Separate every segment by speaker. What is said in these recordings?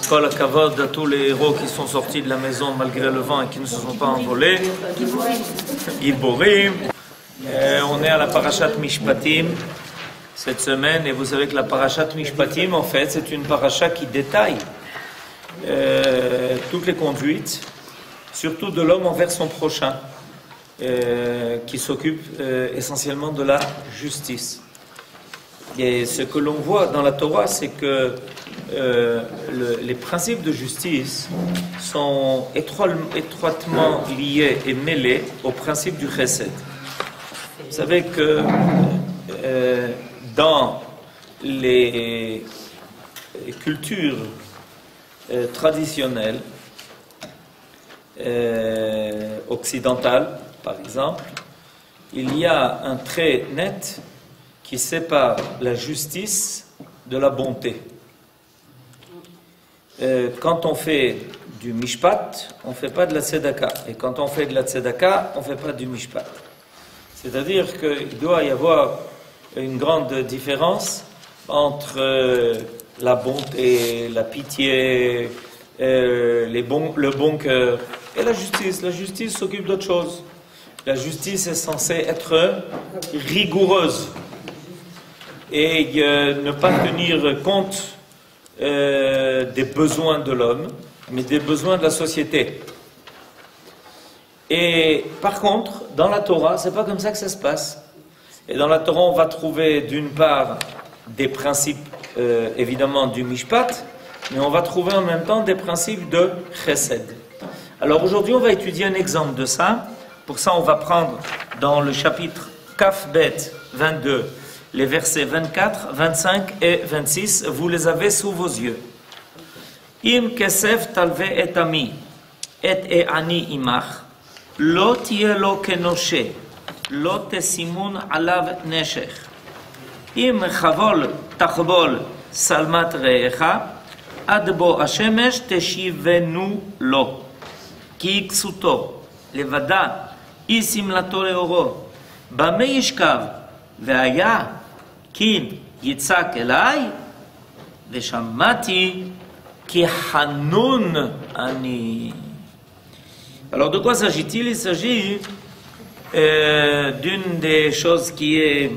Speaker 1: Kol hakavod à tous les héros qui sont sortis de la maison malgré le vent et qui ne se sont pas envolés. Giborim. On est à la Parashat Mishpatim cette semaine, et vous savez que la Parashat Mishpatim, en fait, c'est une parasha qui détaille toutes les conduites, surtout de l'homme envers son prochain, qui s'occupe essentiellement de la justice. Et ce que l'on voit dans la Torah, c'est que les principes de justice sont étroitement liés et mêlés au principe du chesed. Vous savez que dans les cultures traditionnelles occidentales, par exemple, il y a un trait net qui sépare la justice de la bonté. Quand on fait du mishpat, on ne fait pas de la tzedaka. Et quand on fait de la tzedaka, on ne fait pas du mishpat. C'est-à-dire qu'il doit y avoir une grande différence entre la bonté, la pitié, le bon cœur et la justice. La justice s'occupe d'autre chose. La justice est censée être rigoureuse et ne pas tenir compte des besoins de l'homme, mais des besoins de la société. Et par contre, dans la Torah, c'est pas comme ça que ça se passe. Et dans la Torah, on va trouver d'une part des principes, évidemment, du mishpat, mais on va trouver en même temps des principes de chesed. Alors aujourd'hui, on va étudier un exemple de ça. Pour ça, on va prendre dans le chapitre Kaf Bet 22, les versets 24, 25 et 26. Vous les avez sous vos yeux. Im kesef talve et ami, et ani imach. לא תהיה לו כנושה, לא תשימון עליו נשך. אם חבול תחבול שלמת רעך, עד בוא השמש תשיבנו לו. כי כסותו, לבדה, אי שמלתו לאורו. במה ישכב? והיה, כי יצעק אליי, ושמעתי, כי חנון אני. Alors de quoi s'agit-il? Il s'agit d'une des choses qui est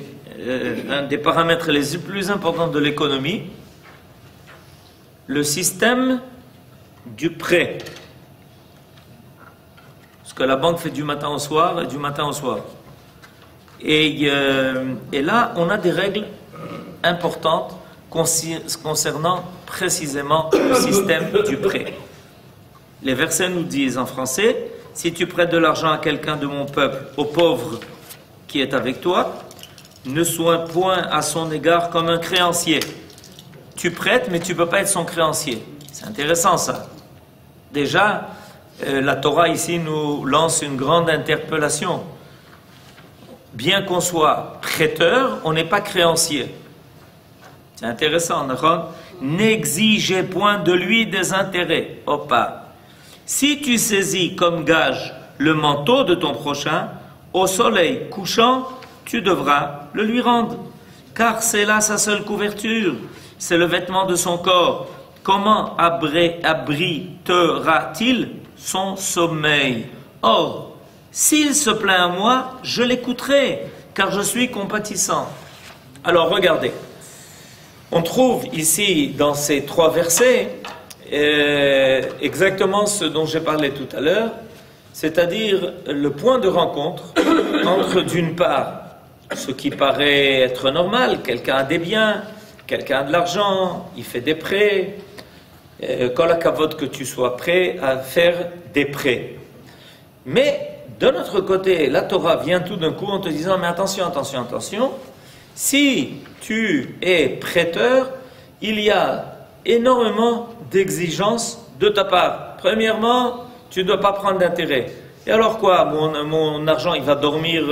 Speaker 1: un des paramètres les plus importants de l'économie, le système du prêt. Ce que la banque fait du matin au soir et du matin au soir. Et là, on a des règles importantes concernant précisément le système du prêt. Les versets nous disent en français, si tu prêtes de l'argent à quelqu'un de mon peuple, au pauvre qui est avec toi, ne sois point à son égard comme un créancier. Tu prêtes, mais tu ne peux pas être son créancier. C'est intéressant ça. Déjà, la Torah ici nous lance une grande interpellation. Bien qu'on soit prêteur, on n'est pas créancier. C'est intéressant, d'accord? N'exigez point de lui des intérêts. Opa. Si tu saisis comme gage le manteau de ton prochain, au soleil couchant, tu devras le lui rendre. Car c'est là sa seule couverture, c'est le vêtement de son corps. Comment abritera-t-il son sommeil? Or, s'il se plaint à moi, je l'écouterai, car je suis compatissant. Alors regardez, on trouve ici dans ces trois versets exactement ce dont j'ai parlé tout à l'heure, c'est-à-dire le point de rencontre entre d'une part ce qui paraît être normal, quelqu'un a des biens, quelqu'un a de l'argent, il fait des prêts, kol hakavod que tu sois prêt à faire des prêts. Mais de notre côté, la Torah vient tout d'un coup en te disant mais attention, attention, attention, si tu es prêteur, il y a énormément d'exigences de ta part. Premièrement, tu ne dois pas prendre d'intérêt. Et alors quoi? Mon argent, il va dormir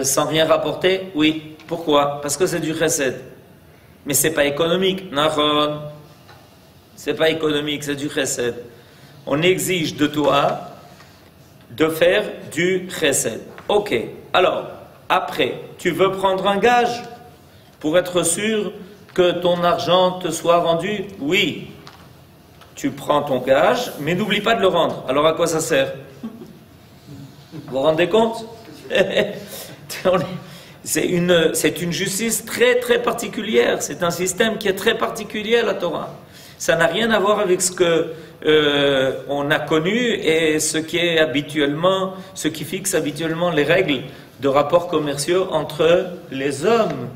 Speaker 1: sans rien rapporter? Oui. Pourquoi? Parce que c'est du chesed. Mais c'est pas économique. Nahon. C'est pas économique, c'est du chesed. On exige de toi de faire du chesed. Ok. Alors, après, tu veux prendre un gage pour être sûr que ton argent te soit rendu? Oui. tu prends ton gage, mais n'oublie pas de le rendre. Alors à quoi ça sert? Vous vous rendez compte? C'est une justice très très particulière. C'est un système qui est très particulier à la Torah. Ça n'a rien à voir avec ce que on a connu et ce qui fixe habituellement les règles de rapports commerciaux entre les hommes.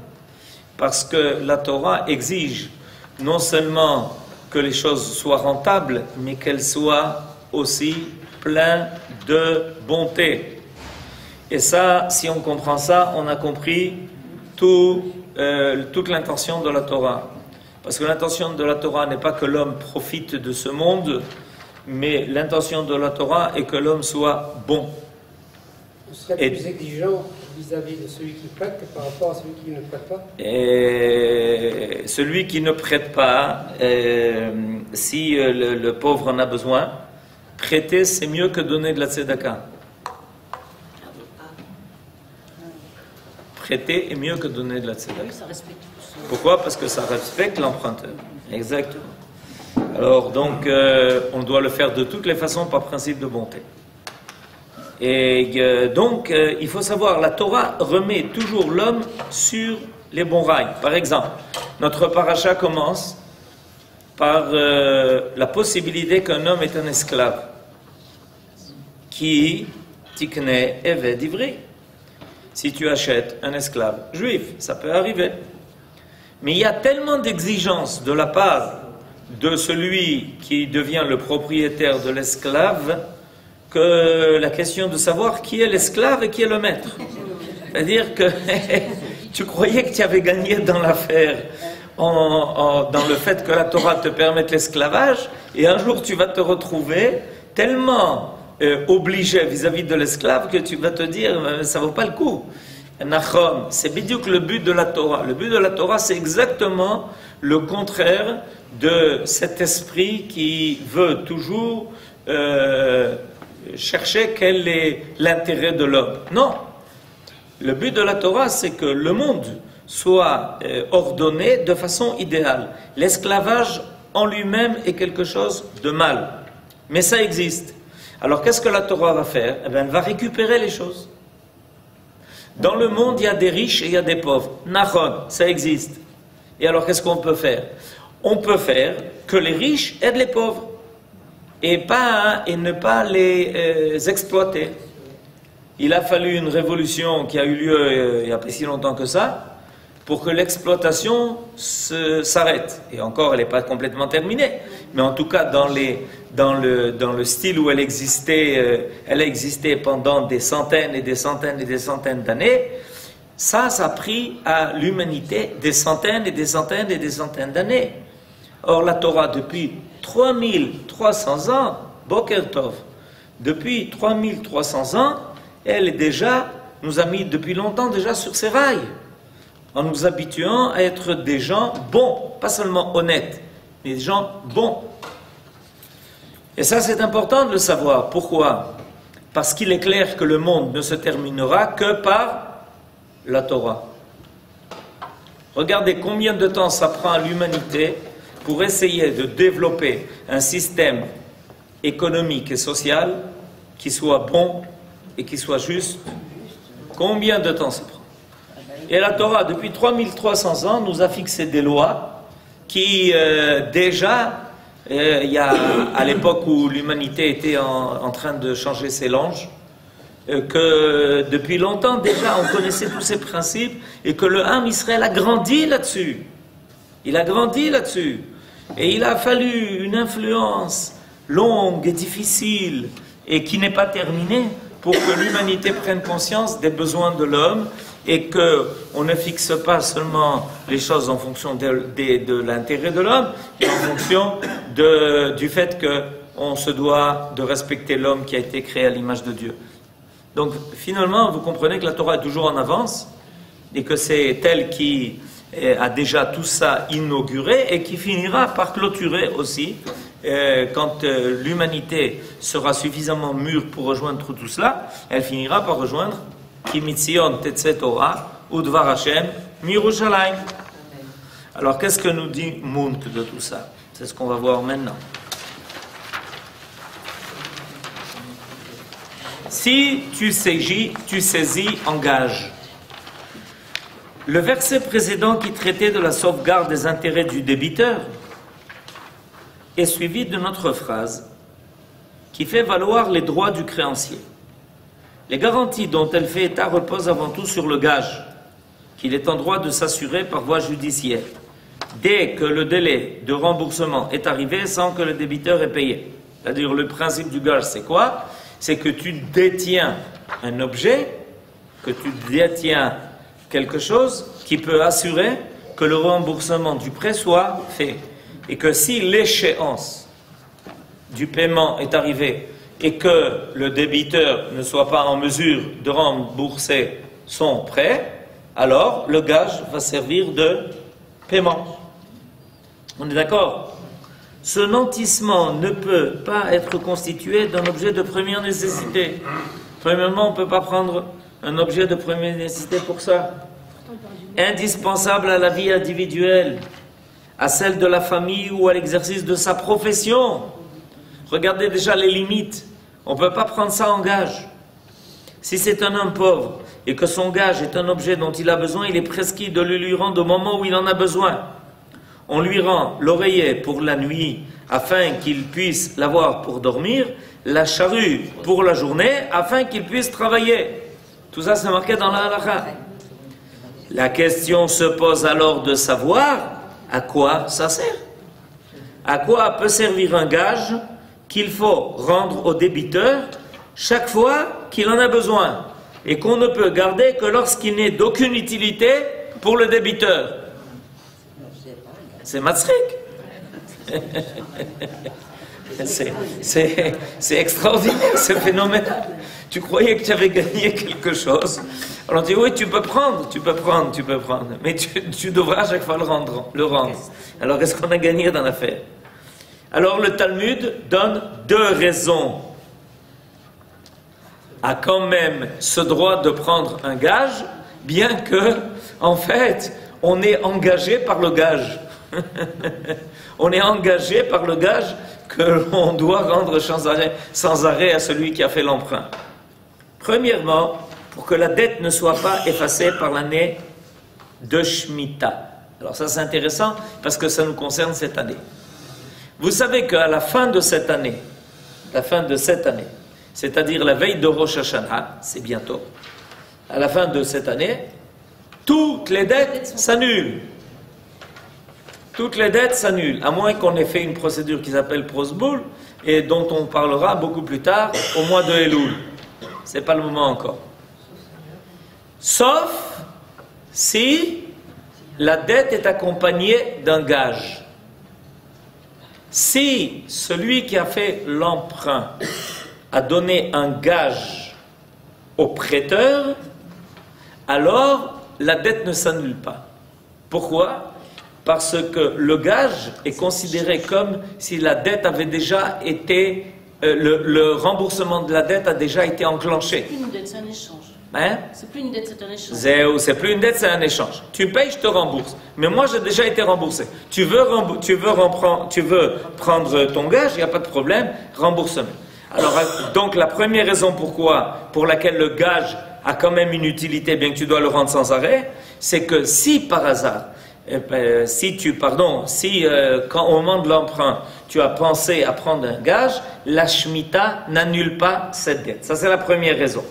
Speaker 1: Parce que la Torah exige non seulement que les choses soient rentables, mais qu'elles soient aussi pleines de bonté. Et ça, si on comprend ça, on a compris toute l'intention de la Torah. Parce que l'intention de la Torah n'est pas que l'homme profite de ce monde, mais l'intention de la Torah est que l'homme soit bon.
Speaker 2: On serait plus exigeant vis-à-vis de celui qui prête que par rapport à celui qui ne prête pas.
Speaker 1: Et celui qui ne prête pas, si le pauvre en a besoin, prêter c'est mieux que donner de la tzedaka. Prêter est mieux que donner de la tzedaka. Pourquoi? Parce que ça respecte l'emprunteur. Exactement. Alors donc, on doit le faire de toutes les façons par principe de bonté. Et donc, il faut savoir, la Torah remet toujours l'homme sur les bons rails. Par exemple, notre paracha commence par la possibilité qu'un homme est un esclave. Qui tikne eved ivri. Si tu achètes un esclave juif, ça peut arriver. Mais il y a tellement d'exigences de la part de celui qui devient le propriétaire de l'esclave que la question de savoir qui est l'esclave et qui est le maître. C'est-à-dire que tu croyais que tu avais gagné dans l'affaire dans le fait que la Torah te permette l'esclavage, et un jour tu vas te retrouver tellement obligé vis-à-vis de l'esclave que tu vas te dire ça vaut pas le coup. Nachon, c'est bidiouk le but de la Torah. Le but de la Torah, c'est exactement le contraire de cet esprit qui veut toujours chercher quel est l'intérêt de l'homme. Non. Le but de la Torah, c'est que le monde soit ordonné de façon idéale. L'esclavage en lui-même est quelque chose de mal. Mais ça existe. Alors qu'est-ce que la Torah va faire? Eh bien, elle va récupérer les choses. Dans le monde, il y a des riches et il y a des pauvres. Nachon, ça existe. Et alors qu'est-ce qu'on peut faire? On peut faire que les riches aident les pauvres et ne pas les exploiter. Il a fallu une révolution qui a eu lieu il n'y a pas si longtemps que ça pour que l'exploitation s'arrête. Et encore, elle n'est pas complètement terminée. Mais en tout cas, dans le style où elle a existé pendant des centaines et des centaines et des centaines d'années, ça a pris à l'humanité des centaines et des centaines et des centaines d'années. Or, la Torah, depuis 3300 ans, Boker Tov, depuis 3300 ans, elle est déjà, nous a mis depuis longtemps déjà sur ses rails, en nous habituant à être des gens bons, pas seulement honnêtes, mais des gens bons. Et ça, c'est important de le savoir. Pourquoi? Parce qu'il est clair que le monde ne se terminera que par la Torah. Regardez combien de temps ça prend à l'humanité pour essayer de développer un système économique et social qui soit bon et qui soit juste. Combien de temps ça prend? Et la Torah, depuis 3300 ans, nous a fixé des lois qui, déjà, à l'époque où l'humanité était en train de changer ses langes, que depuis longtemps déjà on connaissait tous ces principes et que le Ham Israël a grandi là-dessus. Il a grandi là-dessus. Et il a fallu une influence longue et difficile et qui n'est pas terminée pour que l'humanité prenne conscience des besoins de l'homme et qu'on ne fixe pas seulement les choses en fonction de l'intérêt de l'homme, mais en fonction du fait qu'on se doit de respecter l'homme qui a été créé à l'image de Dieu. Donc finalement, vous comprenez que la Torah est toujours en avance et que c'est elle qui a déjà tout ça inauguré et qui finira par clôturer aussi quand l'humanité sera suffisamment mûre pour rejoindre tout cela, elle finira par rejoindre Ki mitzion tetzeh Torah udvar Hashem miYerushalayim. Alors qu'est-ce que nous dit Munt de tout ça? C'est ce qu'on va voir maintenant. si tu saisis en gage. Le verset précédent qui traitait de la sauvegarde des intérêts du débiteur est suivi d'une autre phrase qui fait valoir les droits du créancier. Les garanties dont elle fait état reposent avant tout sur le gage, qu'il est en droit de s'assurer par voie judiciaire, dès que le délai de remboursement est arrivé sans que le débiteur ait payé. C'est-à-dire le principe du gage, c'est quoi? C'est que tu détiens un objet, que tu détiens quelque chose qui peut assurer que le remboursement du prêt soit fait. Et que si l'échéance du paiement est arrivée et que le débiteur ne soit pas en mesure de rembourser son prêt, alors le gage va servir de paiement. On est d'accord? Ce nantissement ne peut pas être constitué d'un objet de première nécessité. Premièrement, on ne peut pas prendre un objet de première nécessité pour ça. Indispensable à la vie individuelle, à celle de la famille ou à l'exercice de sa profession. Regardez déjà les limites. On ne peut pas prendre ça en gage. Si c'est un homme pauvre et que son gage est un objet dont il a besoin, il est prescrit de le lui rendre au moment où il en a besoin. On lui rend l'oreiller pour la nuit afin qu'il puisse l'avoir pour dormir, la charrue pour la journée afin qu'il puisse travailler. Tout ça c'est marqué dans la halakha. La question se pose alors de savoir à quoi ça sert. À quoi peut servir un gage qu'il faut rendre au débiteur chaque fois qu'il en a besoin et qu'on ne peut garder que lorsqu'il n'est d'aucune utilité pour le débiteur. C'est matzrik. C'est extraordinaire ce phénomène. Tu croyais que tu avais gagné quelque chose. Alors on dit oui, tu peux prendre, mais tu devras à chaque fois le rendre. Alors qu'est-ce qu'on a gagné dans l'affaire? Alors le Talmud donne deux raisons à quand même ce droit de prendre un gage, bien que, en fait, on est engagé par le gage. On est engagé par le gage que l'on doit rendre sans arrêt à celui qui a fait l'emprunt. Premièrement, pour que la dette ne soit pas effacée par l'année de Shemitah. Alors ça c'est intéressant parce que ça nous concerne cette année. Vous savez qu'à la fin de cette année, c'est-à-dire la veille de Rosh Hashanah, c'est bientôt, à la fin de cette année, toutes les dettes s'annulent. Toutes les dettes s'annulent, à moins qu'on ait fait une procédure qui s'appelle prosboul et dont on parlera beaucoup plus tard, au mois de Elul. Ce n'est pas le moment encore. Sauf si la dette est accompagnée d'un gage. Si celui qui a fait l'emprunt a donné un gage au prêteur, alors la dette ne s'annule pas. Pourquoi ? Parce que le gage est considéré comme si la dette avait déjà été, le remboursement de la dette a déjà été enclenché.
Speaker 3: C'est plus une dette, c'est un échange.
Speaker 1: Hein?
Speaker 3: C'est plus une dette, c'est un échange.
Speaker 1: C'est plus une dette, c'est un échange. Tu payes, je te rembourse. Mais moi, j'ai déjà été remboursé. Tu veux prendre ton gage, il n'y a pas de problème, remboursement. Alors, donc la première raison pour laquelle le gage a quand même une utilité, bien que tu dois le rendre sans arrêt, c'est que si par hasard, quand au moment de l'emprunt, tu as pensé à prendre un gage, la Shemitah n'annule pas cette dette. Ça, c'est la première raison.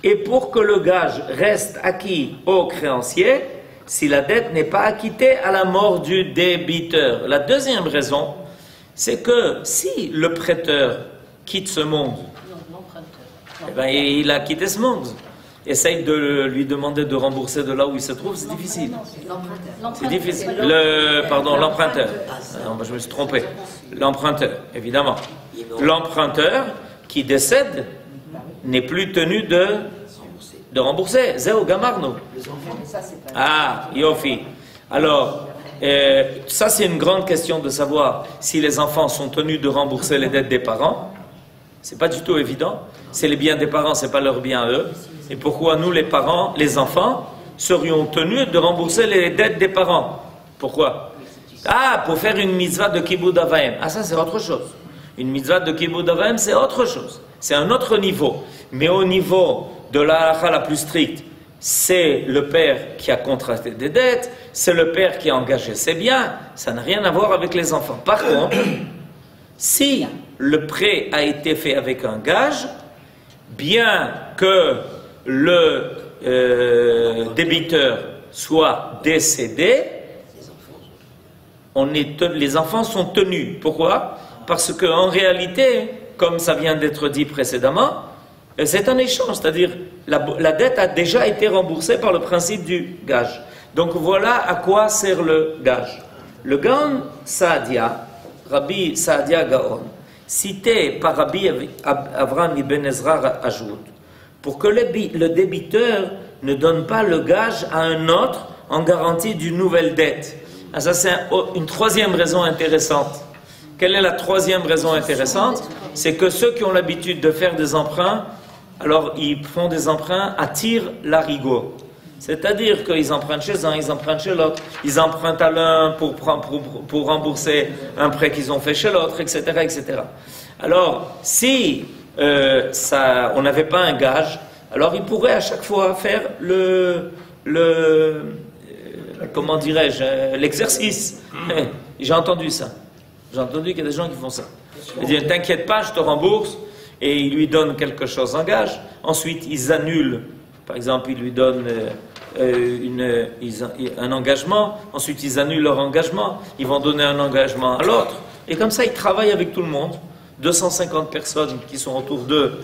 Speaker 1: Et pour que le gage reste acquis au créancier, si la dette n'est pas acquittée à la mort du débiteur. La deuxième raison, c'est que si le prêteur quitte ce monde, il a quitté ce monde. Essaye de lui demander de rembourser de là où il se trouve, c'est difficile. C'est difficile. L'emprunteur. Non, je me suis trompé. L'emprunteur, évidemment. L'emprunteur qui décède n'est plus tenu de rembourser. Zéo Gamarno. Ah, Yofi. Alors, ça c'est une grande question de savoir si les enfants sont tenus de rembourser les dettes des parents. C'est pas du tout évident. C'est les biens des parents, c'est pas leurs biens à eux. Et pourquoi nous, les parents, les enfants, serions tenus de rembourser les dettes des parents? Pourquoi? Ah, pour faire une mitzvah de Kibbud Avaim. Ah, ça c'est autre chose. Une mitzvah de Kibbud Avaim, c'est autre chose. C'est un autre niveau. Mais au niveau de la halakha la plus stricte, c'est le père qui a contracté des dettes, c'est le père qui a engagé ses biens, ça n'a rien à voir avec les enfants. Par contre, si le prêt a été fait avec un gage, bien que le débiteur soit décédé, les enfants sont tenus. Pourquoi? Parce qu'en réalité, comme ça vient d'être dit précédemment, c'est un échange, c'est-à-dire la dette a déjà été remboursée par le principe du gage. Donc voilà à quoi sert le gage. Le Gaon Saadia, Rabbi Saadia Gaon, cité par Rabbi Avraham Ibn Ezra, ajoute, pour que le débiteur ne donne pas le gage à un autre en garantie d'une nouvelle dette. Ah, ça c'est une troisième raison intéressante. Quelle est la troisième raison intéressante? C'est que ceux qui ont l'habitude de faire des emprunts, alors ils font des emprunts à tir larigot. C'est-à-dire qu'ils empruntent chez un, ils empruntent chez l'autre, ils empruntent à l'un pour rembourser un prêt qu'ils ont fait chez l'autre, etc., etc. Alors, si on n'avait pas un gage, alors ils pourraient à chaque fois faire comment dirais-je, l'exercice. J'ai entendu ça. J'ai entendu qu'il y a des gens qui font ça. Ils disent, t'inquiète pas, je te rembourse, et ils lui donnent quelque chose en gage. Ensuite, ils annulent. Par exemple, ils lui donnent un engagement. Ensuite, ils annulent leur engagement. Ils vont donner un engagement à l'autre. Et comme ça, ils travaillent avec tout le monde. 250 personnes qui sont autour d'eux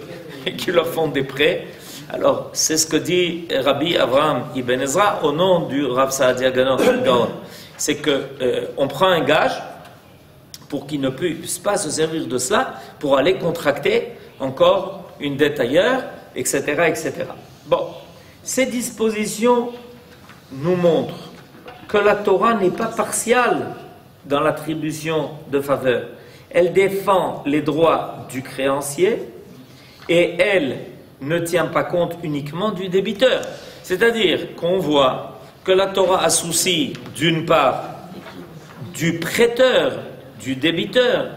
Speaker 1: et qui leur font des prêts. Alors, c'est ce que dit Rabbi Avraham Ibn Ezra au nom du Rav Saadia Gaon. C'est qu'on prend un gage pour qu'il ne puisse pas se servir de cela pour aller contracter encore une dette ailleurs, etc., etc. Bon, ces dispositions nous montrent que la Torah n'est pas partiale dans l'attribution de faveur. Elle défend les droits du créancier et elle ne tient pas compte uniquement du débiteur. C'est-à-dire qu'on voit que la Torah a souci, d'une part, du prêteur, du débiteur.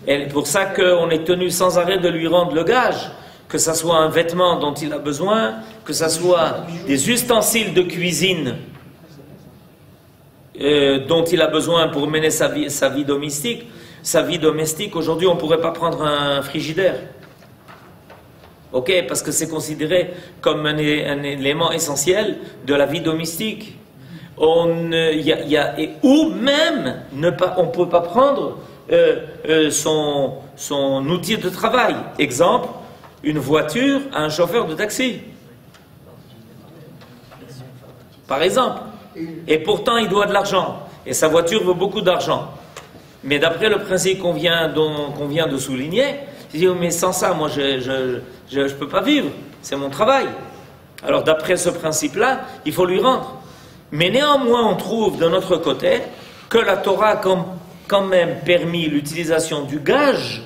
Speaker 1: Et pour ça qu'on est tenu sans arrêt de lui rendre le gage, que ce soit un vêtement dont il a besoin, que ce soit des ustensiles de cuisine dont il a besoin pour mener sa vie domestique. Sa vie domestique, aujourd'hui, on ne pourrait pas prendre un frigidaire. Ok, parce que c'est considéré comme un élément essentiel de la vie domestique. Ou même, on ne peut pas prendre son outil de travail. Exemple, une voiture à un chauffeur de taxi. Par exemple. Et pourtant, il doit de l'argent. Et sa voiture vaut beaucoup d'argent. Mais d'après le principe qu'on vient de souligner, il dit, mais sans ça, moi, je ne peux pas vivre. C'est mon travail. Alors, d'après ce principe-là, il faut lui rendre. Mais néanmoins, on trouve de notre côté que la Torah a quand même permis l'utilisation du gage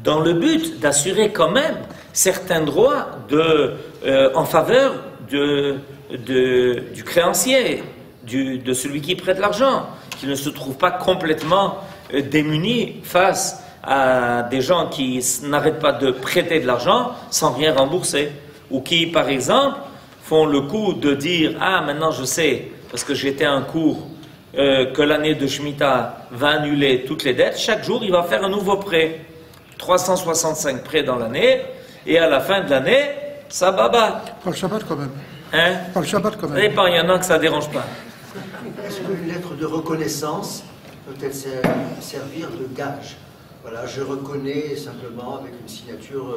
Speaker 1: dans le but d'assurer quand même certains droits en faveur du créancier, de celui qui prête l'argent, qui ne se trouve pas complètement démuni face à des gens qui n'arrêtent pas de prêter de l'argent sans rien rembourser, ou qui, par exemple, font le coup de dire « Ah, maintenant je sais, parce que j'étais à un cours, que l'année de Shemitah va annuler toutes les dettes, chaque jour il va faire un nouveau prêt. 365 prêts dans l'année, et à la fin de l'année, ça baba. »
Speaker 4: Pas le Shabbat quand même.
Speaker 1: Hein?
Speaker 4: Pas le Shabbat quand même.
Speaker 1: Ça dépend, il y en a que ça ne dérange pas.
Speaker 5: Est-ce qu'une lettre de reconnaissance peut-elle servir de gage? Voilà, je reconnais simplement avec une signature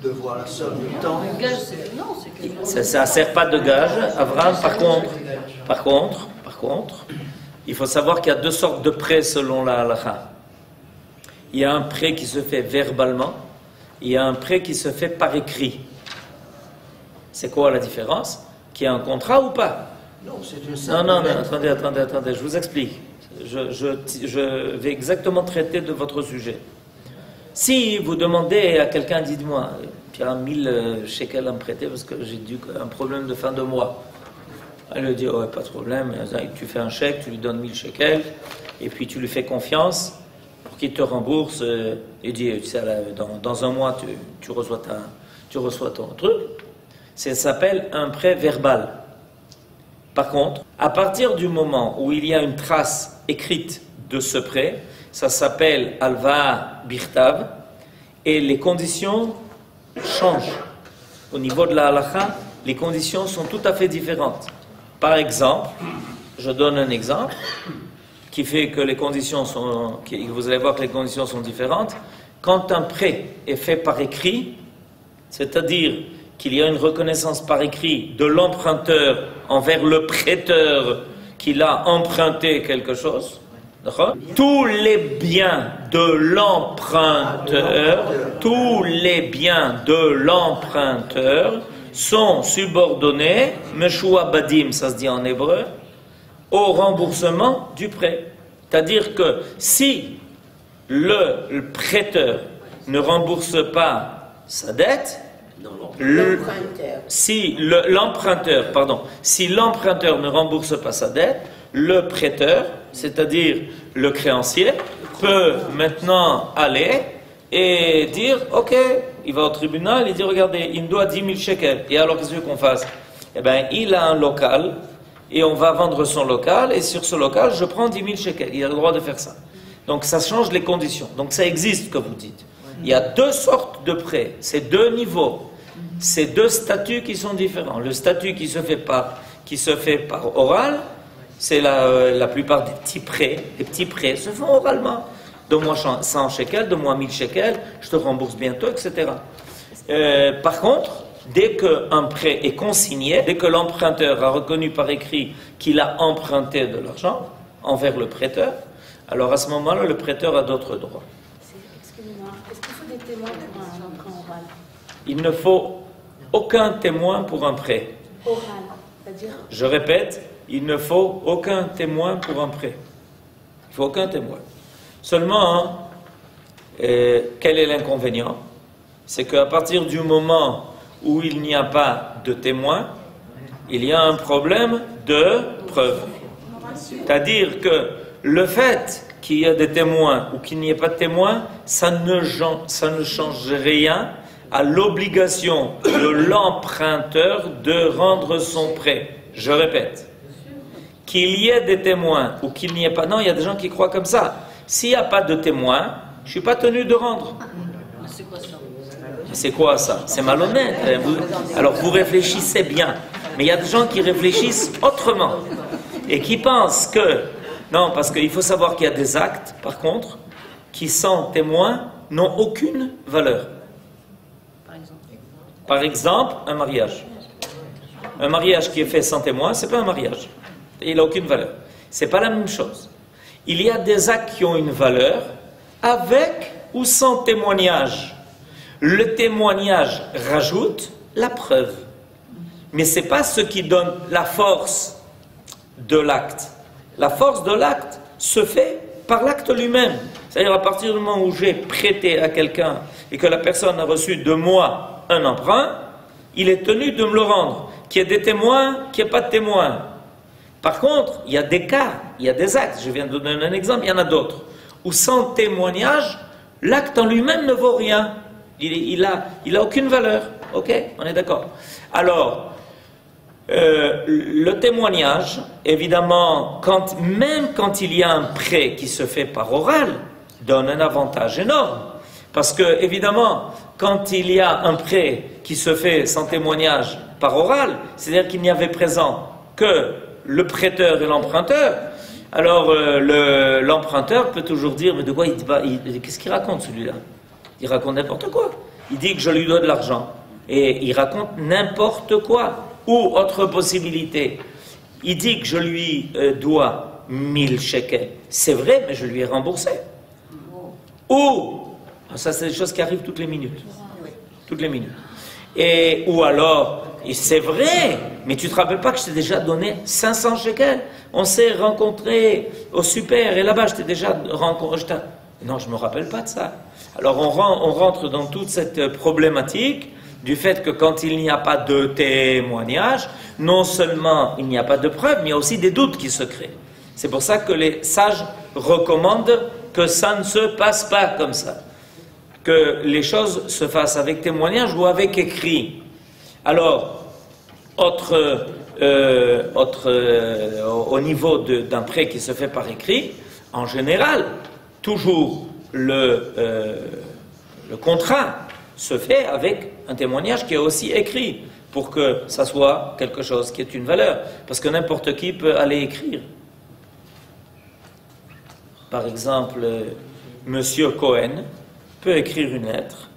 Speaker 5: de voir la somme du temps.
Speaker 3: Le gage, c'est non, c'est que
Speaker 1: Ça ne sert pas de gage. Abraham, par contre, il faut savoir qu'il y a deux sortes de prêts selon la halakha. Il y a un prêt qui se fait verbalement, il y a un prêt qui se fait par écrit. C'est quoi la différence? Qu'il y a un contrat ou pas?
Speaker 5: Non, c'est une simple
Speaker 1: Non,
Speaker 5: lettre.
Speaker 1: attendez, je vous explique. Je vais exactement traiter de votre sujet. Si vous demandez à quelqu'un, dites-moi, il y a 1000 shekels à me prêter parce que j'ai un problème de fin de mois. Elle lui dit, oh, pas de problème, tu fais un chèque, tu lui donnes 1000 shekels, et puis tu lui fais confiance pour qu'il te rembourse. Il dit, tu sais, dans un mois, tu reçois tu reçois ton truc, ça s'appelle un prêt verbal. Par contre, à partir du moment où il y a une trace écrite de ce prêt, ça s'appelle Alva Birtav, et les conditions changent. Au niveau de la halakha, les conditions sont tout à fait différentes. Par exemple, je donne un exemple qui fait que les conditions sont, vous allez voir que les conditions sont différentes. Quand un prêt est fait par écrit, c'est-à-dire qu'il y a une reconnaissance par écrit de l'emprunteur envers le prêteur qu'il a emprunté quelque chose, tous les biens de l'emprunteur sont subordonnés, Meshua Badim, ça se dit en hébreu, au remboursement du prêt. C'est-à-dire que si le prêteur ne rembourse pas sa dette, si l'emprunteur ne rembourse pas sa dette, le prêteur, c'est-à-dire le créancier, peut maintenant aller et dire, ok, il va au tribunal, il dit, regardez, il me doit 10 000 shekels. Et alors, qu'est-ce qu'on fasse? Eh bien, il a un local, et on va vendre son local, et sur ce local, je prends 10 000 shekels. Il a le droit de faire ça. Donc, ça change les conditions. Donc, ça existe, comme vous dites. Il y a deux sortes de prêts, c'est deux niveaux, c'est deux statuts qui sont différents. Le statut qui se fait par oral, c'est la plupart des petits prêts. Les petits prêts se font oralement. Donne-moi 100 shekels, donne-moi 1000 shekels, je te rembourse bientôt, etc. Par contre, dès qu'un prêt est consigné, dès que l'emprunteur a reconnu par écrit qu'il a emprunté de l'argent envers le prêteur, alors à ce moment-là, le prêteur a d'autres droits.
Speaker 3: Excusez-moi, est-ce qu'il faut des témoins pour un emprunt oral?
Speaker 1: Il ne faut aucun témoin pour un prêt.
Speaker 3: Oral, c'est-à-dire?
Speaker 1: Je répète, il ne faut aucun témoin pour un prêt. Il ne faut aucun témoin. Seulement, quel est l'inconvénient? C'est qu'à partir du moment où il n'y a pas de témoin, il y a un problème de preuve. C'est-à-dire que le fait qu'il y ait des témoins ou qu'il n'y ait pas de témoins, ça ne change rien à l'obligation de l'emprunteur de rendre son prêt. Je répète, qu'il y ait des témoins ou qu'il n'y ait pas, non, il y a des gens qui croient comme ça. S'il n'y a pas de témoins, je ne suis pas tenu de rendre.
Speaker 3: C'est quoi ça?
Speaker 1: C'est quoi ça? C'est malhonnête. Alors vous réfléchissez bien. Mais il y a des gens qui réfléchissent autrement et qui pensent que... Non, parce qu'il faut savoir qu'il y a des actes, par contre, qui sans témoins n'ont aucune valeur. Par exemple, un mariage. Un mariage qui est fait sans témoin, ce n'est pas un mariage. Il n'a aucune valeur. Ce n'est pas la même chose. Il y a des actes qui ont une valeur avec ou sans témoignage. Le témoignage rajoute la preuve. Mais ce n'est pas ce qui donne la force de l'acte. La force de l'acte se fait par l'acte lui-même. C'est-à-dire à partir du moment où j'ai prêté à quelqu'un et que la personne a reçu de moi un emprunt, il est tenu de me le rendre. Qu'il y ait des témoins, qu'il n'y ait pas de témoins. Par contre, il y a des cas, il y a des actes, je viens de donner un exemple, il y en a d'autres, où sans témoignage, l'acte en lui-même ne vaut rien. Il a aucune valeur. Ok? On est d'accord. Alors, le témoignage, évidemment, même quand il y a un prêt qui se fait par oral, donne un avantage énorme. Parce que, évidemment, quand il y a un prêt qui se fait sans témoignage par oral, c'est-à-dire qu'il n'y avait présent que le prêteur et l'emprunteur, alors l'emprunteur peut toujours dire, mais de quoi qu'est-ce qu'il raconte celui-là? Il raconte n'importe quoi. Il dit que je lui dois de l'argent. Et il raconte n'importe quoi. Ou, autre possibilité, il dit que je lui dois 1000 shekels. C'est vrai, mais je lui ai remboursé. Ou, ça c'est des choses qui arrivent toutes les minutes. Toutes les minutes. Ou alors, c'est vrai, mais tu ne te rappelles pas que je t'ai déjà donné 500 shekels? On s'est rencontrés au super, et là-bas je t'ai déjà rencontré. Non, je ne me rappelle pas de ça. Alors on rentre dans toute cette problématique du fait que quand il n'y a pas de témoignage, non seulement il n'y a pas de preuve, mais il y a aussi des doutes qui se créent. C'est pour ça que les sages recommandent que ça ne se passe pas comme ça. que les choses se fassent avec témoignage ou avec écrit. Alors, au niveau d'un prêt qui se fait par écrit, en général, toujours le contrat se fait avec un témoignage qui est aussi écrit, pour que ça soit quelque chose qui ait une valeur. Parce que n'importe qui peut aller écrire. Par exemple, Monsieur Cohen peut écrire une lettre.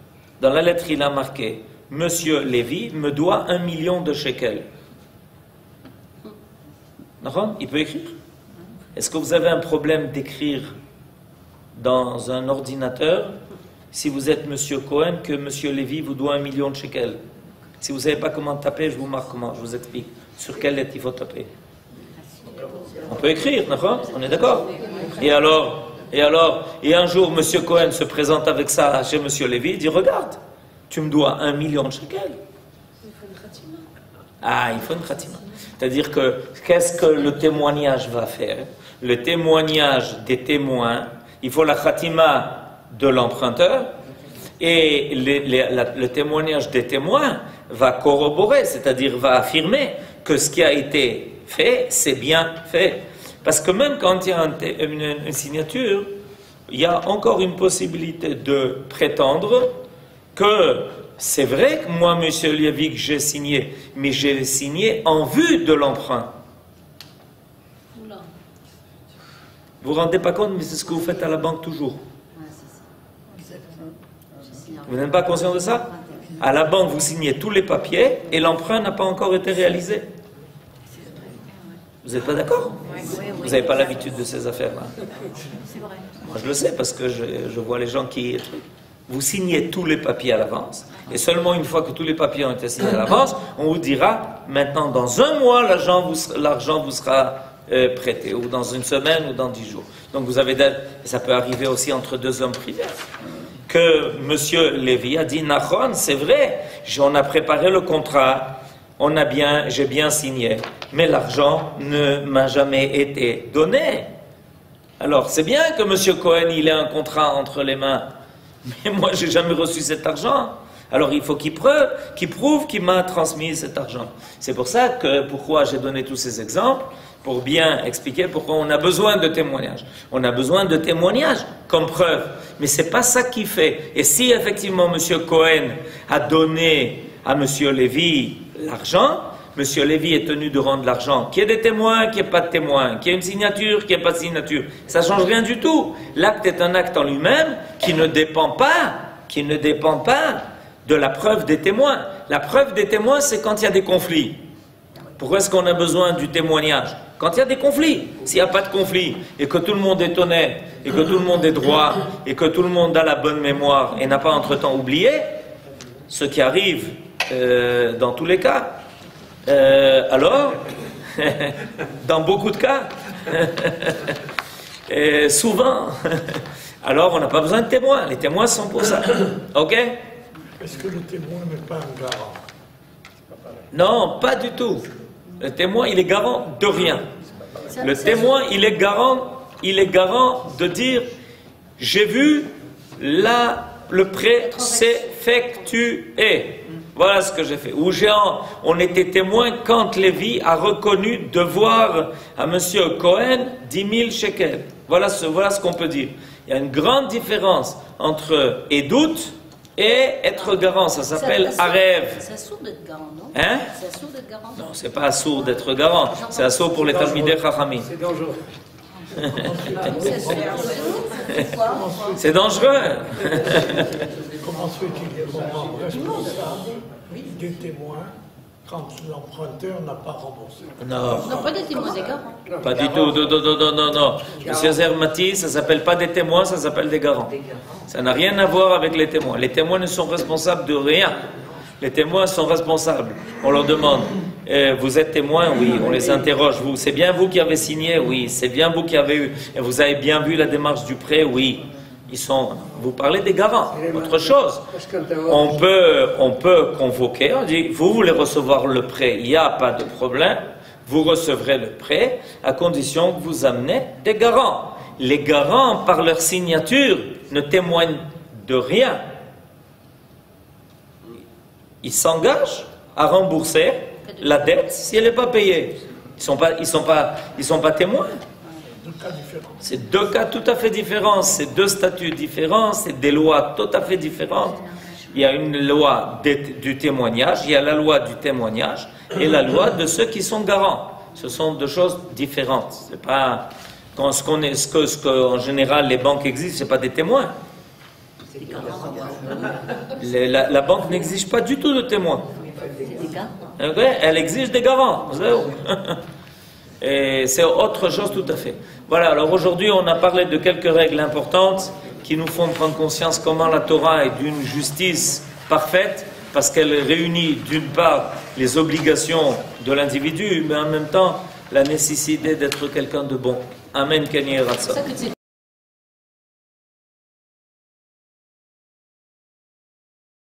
Speaker 1: Dans la lettre, il a marqué « Monsieur Lévy me doit 1 million de shekels ». Il peut écrire. Est-ce que vous avez un problème d'écrire dans un ordinateur, si vous êtes Monsieur Cohen, que Monsieur Lévy vous doit 1 million de shekels? Si vous ne savez pas comment taper, je vous marque comment, je vous explique. Sur quelle lettre il faut taper. On peut écrire, on est d'accord? Et un jour, M. Cohen se présente avec ça chez M. Lévy, il dit, regarde, tu me dois 1 million de shekels.
Speaker 3: Il faut une khatima.
Speaker 1: Ah, il faut une khatima. C'est-à-dire que, qu'est-ce que le témoignage va faire? Le témoignage des témoins, il faut la khatima de l'emprunteur, et le témoignage des témoins va corroborer, c'est-à-dire va affirmer que ce qui a été fait, c'est bien fait. Parce que même quand il y a une signature, il y a encore une possibilité de prétendre que c'est vrai que moi, M. Lévy, que j'ai signé, mais j'ai signé en vue de l'emprunt. Vous vous rendez pas compte, mais c'est ce que vous faites à la banque toujours. Vous n'êtes pas conscient de ça? À la banque, vous signez tous les papiers et l'emprunt n'a pas encore été réalisé. Vous n'êtes pas d'accord? Vous n'avez pas l'habitude de ces affaires-là. Moi, je le sais parce que je vois les gens qui... Vous signez tous les papiers à l'avance et seulement une fois que tous les papiers ont été signés à l'avance, on vous dira, maintenant, dans 1 mois, l'argent vous sera prêté, ou dans 1 semaine, ou dans 10 jours. Donc, vous avez ça peut arriver aussi entre 2 hommes privés. Que M. Lévy a dit, Nachon, c'est vrai, on a préparé le contrat, j'ai bien signé, mais l'argent ne m'a jamais été donné. Alors, c'est bien que M. Cohen, il ait un contrat entre les mains, mais moi, j'ai jamais reçu cet argent. Alors, il faut qu'il prouve qu'il m'a transmis cet argent. C'est pour ça que, pourquoi j'ai donné tous ces exemples, pour bien expliquer pourquoi on a besoin de témoignages. On a besoin de témoignages comme preuve. Mais ce n'est pas ça qui fait. Et si effectivement M. Cohen a donné à M. Lévy l'argent, M. Lévy est tenu de rendre l'argent. Qu'il y ait des témoins, qu'il n'y ait pas de témoins, qu'il y ait une signature, qu'il n'y ait pas de signature. Ça ne change rien du tout. L'acte est un acte en lui-même qui ne dépend pas de la preuve des témoins. La preuve des témoins, c'est quand il y a des conflits. Pourquoi est-ce qu'on a besoin du témoignage? Quand il y a des conflits. S'il n'y a pas de conflit, et que tout le monde est honnête, et que tout le monde est droit, et que tout le monde a la bonne mémoire, et n'a pas entre-temps oublié, ce qui arrive dans tous les cas, alors, dans beaucoup de cas, souvent, alors on n'a pas besoin de témoins. Les témoins sont pour ça. Ok?
Speaker 4: Est-ce que le témoin n'est pas un garant?
Speaker 1: Non, pas du tout. Le témoin, il est garant de rien. Le témoin, il est garant de dire, j'ai vu le prêt s'effectuer. Voilà ce que j'ai fait. Ou on était témoin quand Lévy a reconnu devoir à M. Cohen 10 000 shekels. Voilà ce qu'on peut dire. Il y a une grande différence entre édoute et être garant. Ça s'appelle Arev.
Speaker 6: C'est assourd d'être garant, non?
Speaker 1: Hein?
Speaker 6: C'est assourd d'être garant?
Speaker 1: Non, c'est pas assourd d'être garant. C'est assourd pour les Talmidei Chachamim.
Speaker 2: C'est dangereux.
Speaker 1: C'est dangereux.
Speaker 4: Comment se fait-il qu'on rend responsable des témoins quand l'emprunteur n'a pas remboursé?
Speaker 1: Non.
Speaker 6: Non, pas des témoins, des garants.
Speaker 1: Pas du tout. Non. Monsieur Zermati, ça s'appelle pas des témoins, ça s'appelle des garants. Ça n'a rien à voir avec les témoins. Les témoins ne sont responsables de rien. Les témoins sont responsables. On leur demande, vous êtes témoin? Oui. On les interroge. C'est bien vous qui avez signé? Oui. C'est bien vous qui avez eu. Et vous avez bien vu la démarche du prêt? Oui. Vous parlez des garants. Autre chose. On peut convoquer. On dit, vous voulez recevoir le prêt? Il n'y a pas de problème. Vous recevrez le prêt à condition que vous amenez des garants. Les garants, par leur signature, ne témoignent de rien. ils s'engagent à rembourser la dette si elle n'est pas payée. Ils sont pas témoins.
Speaker 4: Deux cas différents.
Speaker 1: C'est deux cas tout à fait différents, c'est deux statuts différents, c'est des lois tout à fait différentes. Il y a une loi du témoignage, il y a la loi du témoignage et la loi de ceux qui sont garants. Ce sont deux choses différentes. C'est pas ce que en général les banques exigent, c'est pas des témoins. La banque n'exige pas du tout de témoins. Elle exige des garants. Et c'est autre chose tout à fait. Voilà, alors aujourd'hui on a parlé de quelques règles importantes qui nous font prendre conscience comment la Torah est d'une justice parfaite, parce qu'elle réunit d'une part les obligations de l'individu, mais en même temps la nécessité d'être quelqu'un de bon. Amen, Ken Yeh Ratson.